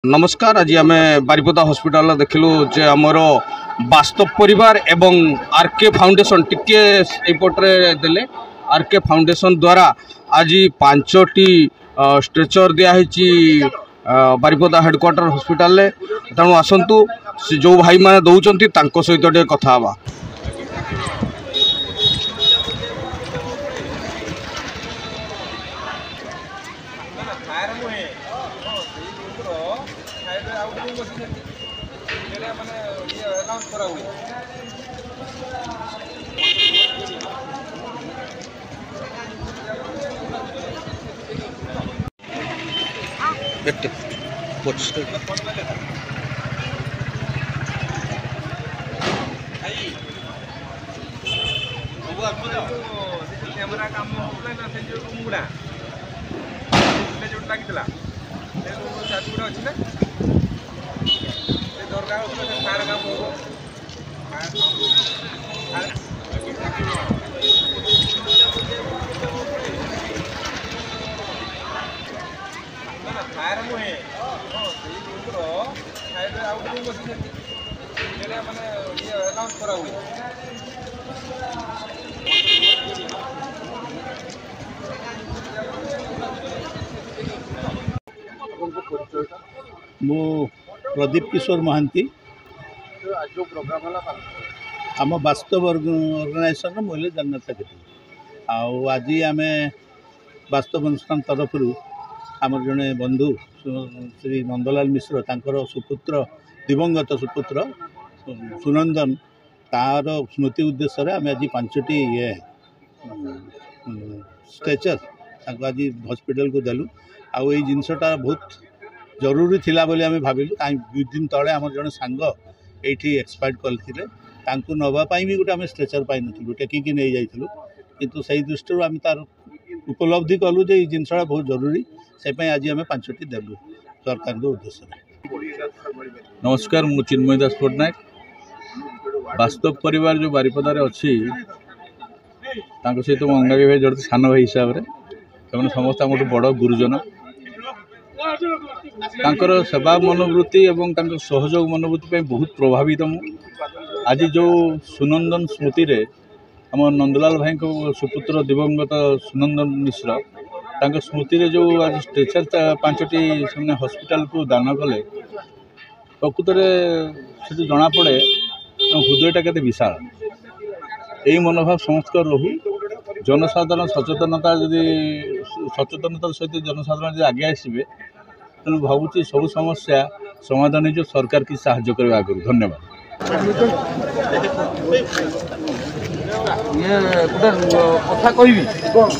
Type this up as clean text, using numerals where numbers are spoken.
नमस्कार। आज आम बारिपदा हॉस्पिटल देखिलु जे आमर वास्तव परिवार एवं आरके फाउंडेशन टिके देले आरके फाउंडेशन द्वारा आज 5टी स्ट्रेचर दिखाई बारिपदा हेडक्वार्टर हॉस्पिटल तेणु आसतु जो भाई मैंने दौरान सहित कथा हवा। कैमरा काम होता से जो मुड़ा जो लगी गुड़ा अच्छी ना दरकार सार काम हो फायर नुहे साइड आउट बस मैंने अनाउंस करा हुए। मु प्रदीप किशोर महांती जो प्रोग्राम आम वास्तव ऑर्गेनाइजेशन मुझे जनरल सेक्रेटरी आज आम वास्तव अनुष्ठान तरफ आमर जड़े बंधु श्री नंदलाल मिश्र तांकर सुपुत्र दिवंगत सुपुत्र सुनंदन तार स्मृति उद्देश्य आम आज 5टी ये स्ट्रेचर आज हॉस्पिटल को देलु आउ ये जिनसटा बहुत जरूरी थिला बोली आम भाविलु। 2 दिन तले आम जड़े सांग ये एक्सपायर्ड करते नापी भी गोटे आम स्ट्रेचर पाई नु टेकिकी नहीं जाइलु किंतु से दृष्टि आम तार उपलब्धि कलु जे जिनसा बहुत जरूरी से आज आम 5टी देलु सरकार को उद्देश्य। नमस्कार, मु चिन्मय दास पट्टनायक वास्तव परिवार जो बारिपदार अच्छी सहित मो अंगागी भाई जड़ते सान भाई हिसाब से समस्त आम बड़ गुरुजन तांकर सेवा मनोवृत्ति एवं सहयोग मनोवृत्ति बहुत प्रभावित आज जो सुनंदन स्मृति रे आम नंदलाल भाई को सुपुत्र दिवंगत सुनंदन मिश्र तांकर स्मृति रे जो आज स्ट्रेचर 5टी से हॉस्पिटल को दान कले प्रकृत से जना पड़े हृदयटा के विशाल यही मनोभाव समस्त रहू जनसाधारण सचेतनता सहित जनसाधारण आगे आसवे तेणु भावुँ सब समस्या समाधान जो सरकार की साहाय्य करने आगु। धन्यवाद। कथा कहबी कौन